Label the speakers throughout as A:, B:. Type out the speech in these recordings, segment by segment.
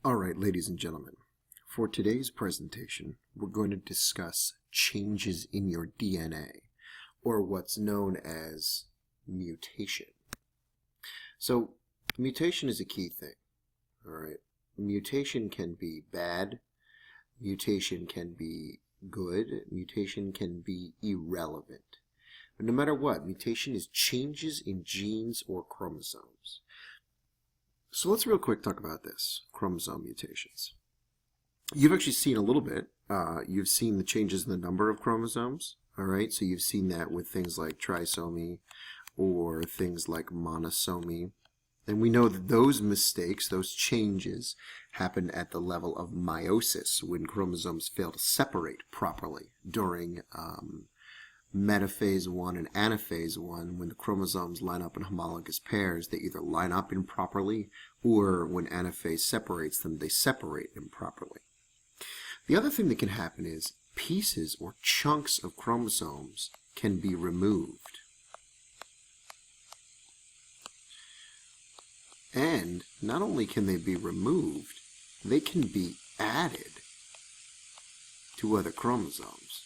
A: All right, ladies and gentlemen, for today's presentation, we're going to discuss changes in your DNA, or what's known as mutation. So, mutation is a key thing, all right? Mutation can be bad, mutation can be good, mutation can be irrelevant. But no matter what, mutation is changes in genes or chromosomes. So let's real quick talk about this, chromosome mutations. You've actually seen a little bit. You've seen the changes in the number of chromosomes, all right? So you've seen that with things like trisomy or things like monosomy. And we know that those mistakes, those changes, happen at the level of meiosis, when chromosomes fail to separate properly during metaphase 1 and anaphase 1. When the chromosomes line up in homologous pairs, they either line up improperly, or when anaphase separates them, they separate improperly. The other thing that can happen is pieces or chunks of chromosomes can be removed. And not only can they be removed, they can be added to other chromosomes.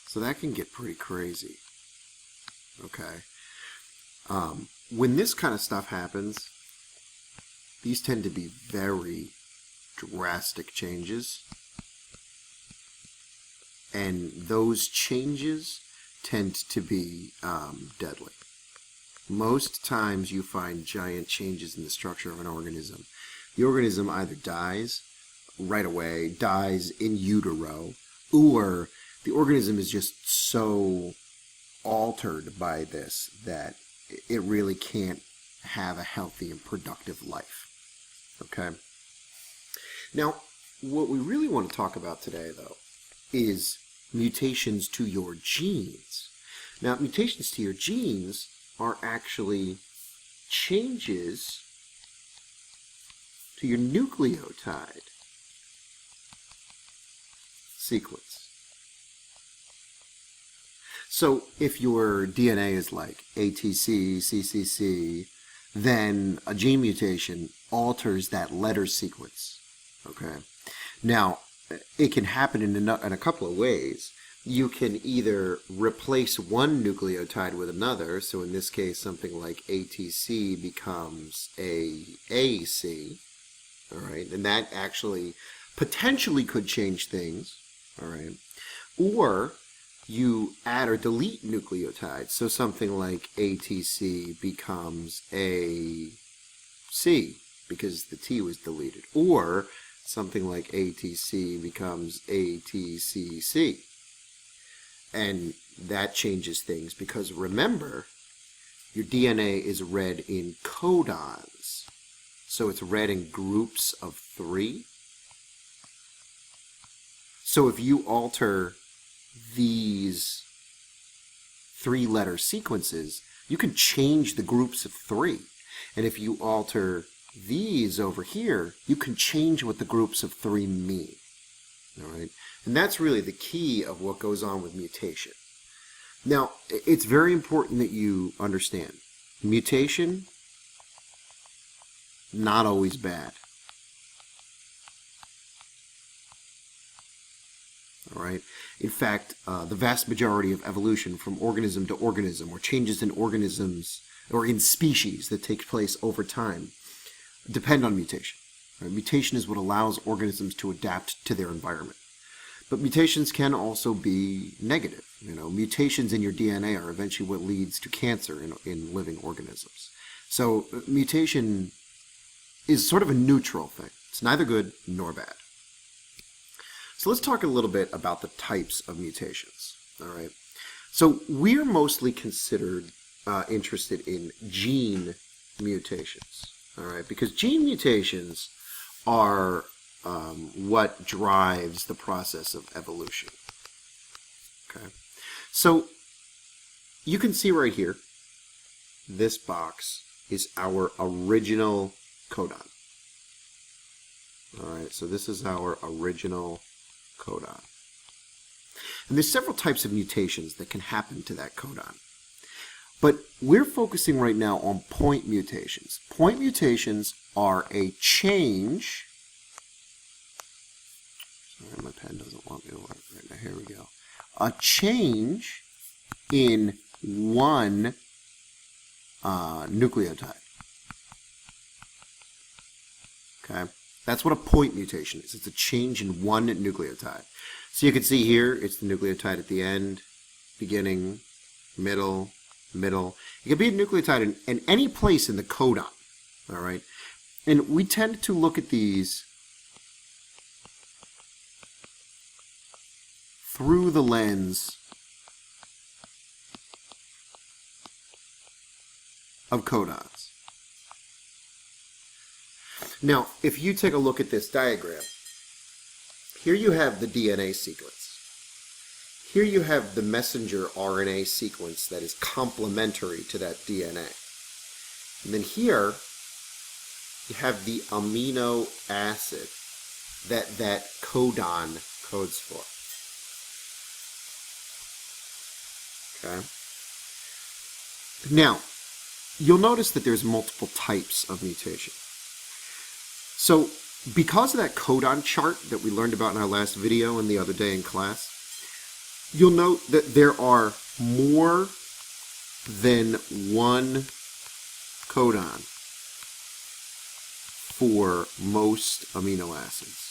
A: So that can get pretty crazy, okay? When this kind of stuff happens, these tend to be very drastic changes, and those changes tend to be deadly. Most times you find giant changes in the structure of an organism. The organism either dies right away, dies in utero, or the organism is just so altered by this that it really can't have a healthy and productive life. Okay? Now, what we really want to talk about today, though, is mutations to your genes. Now, mutations to your genes are actually changes to your nucleotide sequence. So if your DNA is like ATC, CCC, then a gene mutation alters that letter sequence. Okay. Now, it can happen in a couple of ways. You can either replace one nucleotide with another, so in this case something like ATC becomes AAC, all right, and that actually potentially could change things, all right, or you add or delete nucleotides, so something like ATC becomes AC because the T was deleted, or something like ATC becomes ATCC. And that changes things because remember, your DNA is read in codons. So it's read in groups of 3. So if you alter these 3-letter sequences, you can change the groups of 3. And if you alter these over here, you can change what the groups of 3 mean. All right? And that's really the key of what goes on with mutation. Now, it's very important that you understand. Mutation, not always bad. All right? In fact, the vast majority of evolution from organism to organism, or changes in organisms or in species that take place over time, depend on mutation. Right? Mutation is what allows organisms to adapt to their environment. But mutations can also be negative. You know, mutations in your DNA are eventually what leads to cancer in living organisms. So mutation is sort of a neutral thing. It's neither good nor bad. So let's talk a little bit about the types of mutations. All right. So we're mostly interested in gene mutations. All right, because gene mutations are what drives the process of evolution. Okay, so you can see right here, this box is our original codon. All right, so this is our original codon. And there's several types of mutations that can happen to that codon. But we're focusing right now on point mutations. Point mutations are a change. Sorry, my pen doesn't want me to work right now. Here we go. A change in one nucleotide. Okay, that's what a point mutation is. It's a change in one nucleotide. So you can see here, it's the nucleotide at the end, beginning, middle. It can be a nucleotide in any place in the codon. All right, and we tend to look at these through the lens of codons. Now, if you take a look at this diagram, here you have the DNA sequence. Here you have the messenger RNA sequence that is complementary to that DNA. And then here, you have the amino acid that that codon codes for. Okay. Now, you'll notice that there's multiple types of mutation. So, because of that codon chart that we learned about in our last video and the other day in class, you'll note that there are more than one codon for most amino acids.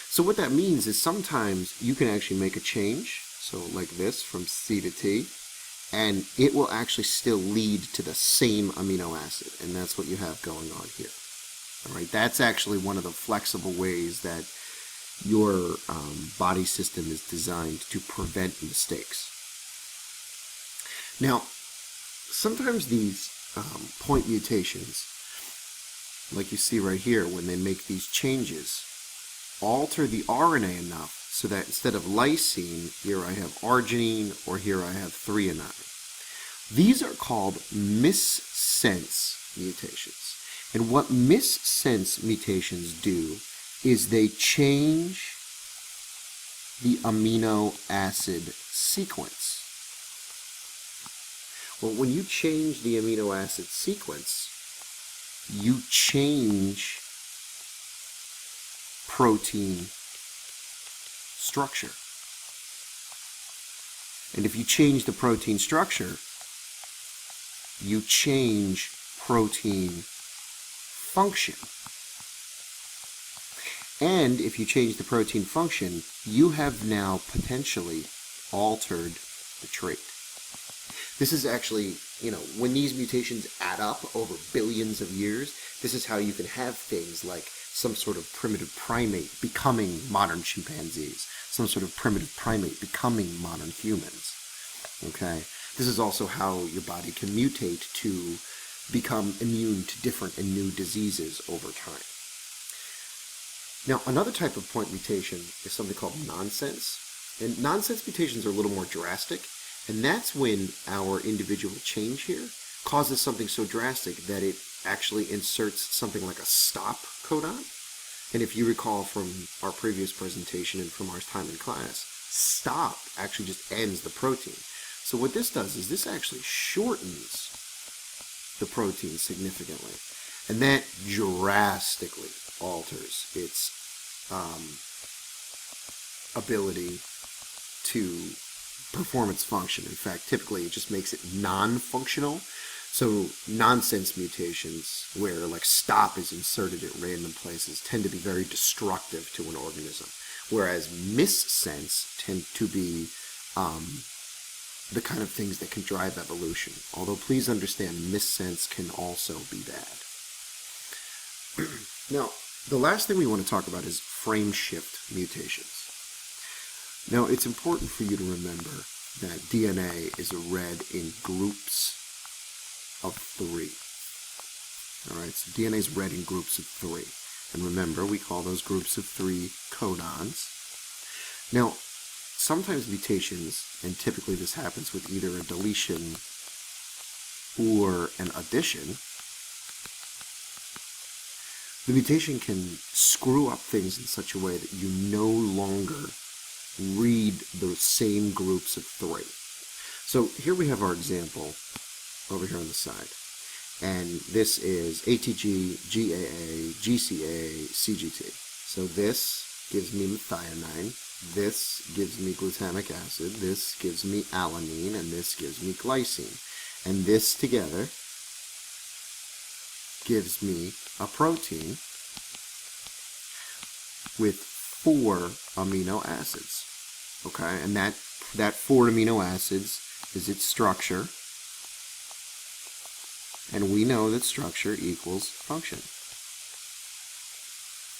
A: So what that means is sometimes you can actually make a change, so like this, from C to T, and it will actually still lead to the same amino acid, and that's what you have going on here. All right, that's actually one of the flexible ways that your body system is designed to prevent mistakes. Now, sometimes these point mutations, like you see right here, when they make these changes, alter the RNA enough so that instead of lysine, here I have arginine, or here I have threonine. These are called missense mutations. And what missense mutations do is they change the amino acid sequence. Well, when you change the amino acid sequence, you change protein structure. And if you change the protein structure, you change protein function. And if you change the protein function, you have now potentially altered the trait. This is actually, when these mutations add up over billions of years, this is how you can have things like some sort of primitive primate becoming modern chimpanzees, some sort of primitive primate becoming modern humans. Okay? This is also how your body can mutate to become immune to different and new diseases over time. Now, another type of point mutation is something called nonsense. And nonsense mutations are a little more drastic, and that's when our individual change here causes something so drastic that it actually inserts something like a stop codon. And if you recall from our previous presentation and from our time in class, stop actually just ends the protein. So what this does is this actually shortens the protein significantly, and that drastically alters its ability to perform its function. In fact, typically it just makes it non-functional. So nonsense mutations, where like stop is inserted at random places, tend to be very destructive to an organism, whereas missense tend to be the kind of things that can drive evolution. Although please understand, missense can also be bad. Now, the last thing we want to talk about is frame shift mutations. Now, it's important for you to remember that DNA is read in groups of 3. All right, so DNA is read in groups of 3. And remember, we call those groups of 3 codons. Now, sometimes mutations, and typically this happens with either a deletion or an addition, the mutation can screw up things in such a way that you no longer read those same groups of 3. So here we have our example over here on the side. And this is ATG, GAA, GCA, CGT. So this gives me methionine, this gives me glutamic acid, this gives me alanine, and this gives me glycine. And this together gives me a protein with 4 amino acids. Okay, and that 4 amino acids is its structure. And we know that structure equals function.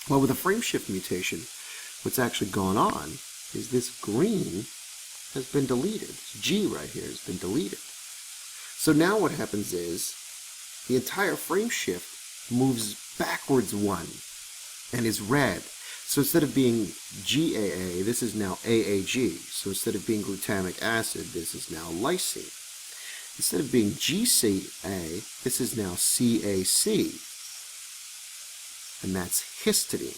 A: Well, with a frameshift mutation, what's actually gone on is this green has been deleted. G right here has been deleted. So now what happens is the entire frameshift moves backwards 1 and is red. So instead of being GAA, this is now AAG. So instead of being glutamic acid, this is now lysine. Instead of being GCA, this is now CAC, and that's histidine.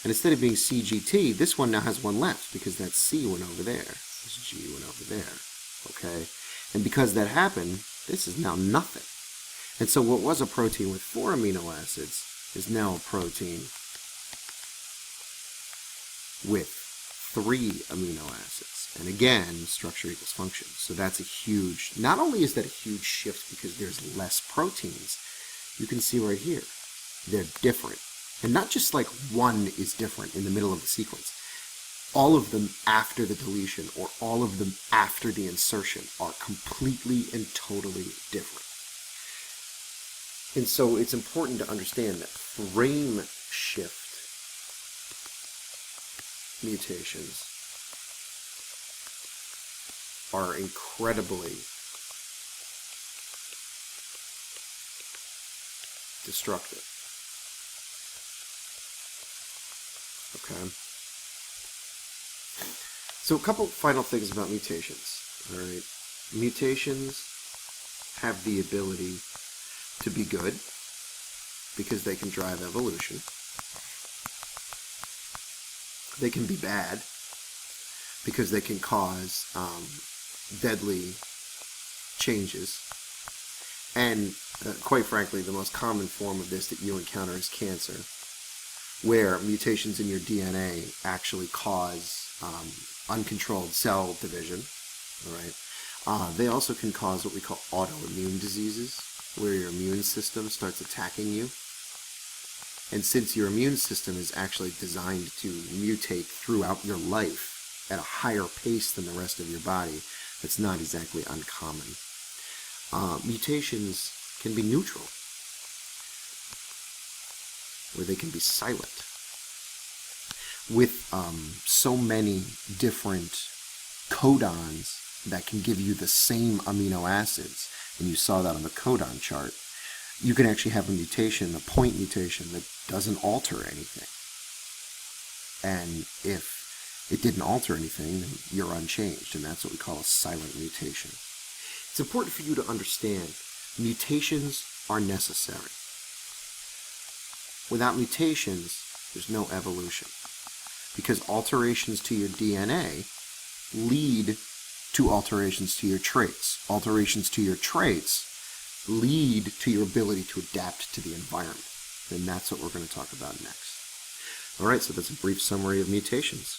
A: And instead of being CGT, this one now has one left because that C went over there. This G went over there, okay? And because that happened, this is now nothing. And so what was a protein with 4 amino acids is now a protein with 3 amino acids. And again, structure equals function. So that's a huge, not only is that a huge shift because there's less proteins, you can see right here, they're different. And not just like one is different in the middle of the sequence. All of them after the deletion or all of them after the insertion are completely and totally different. And so it's important to understand that frame shift mutations are incredibly destructive. Okay. So a couple final things about mutations. All right. Mutations have the ability to be good because they can drive evolution. They can be bad because they can cause deadly changes. And quite frankly, the most common form of this that you encounter is cancer, where mutations in your DNA actually cause uncontrolled cell division. All right. They also can cause what we call autoimmune diseases, where your immune system starts attacking you. And since your immune system is actually designed to mutate throughout your life at a higher pace than the rest of your body, that's not exactly uncommon. Mutations can be neutral, where they can be silent. With so many different codons that can give you the same amino acids, and you saw that on the codon chart, you can actually have a mutation, a point mutation, that doesn't alter anything. And if it didn't alter anything, then you're unchanged, and that's what we call a silent mutation. It's important for you to understand mutations are necessary. Without mutations, there's no evolution, because alterations to your DNA lead to alterations to your traits. Alterations to your traits lead to your ability to adapt to the environment. And that's what we're going to talk about next. All right, so that's a brief summary of mutations.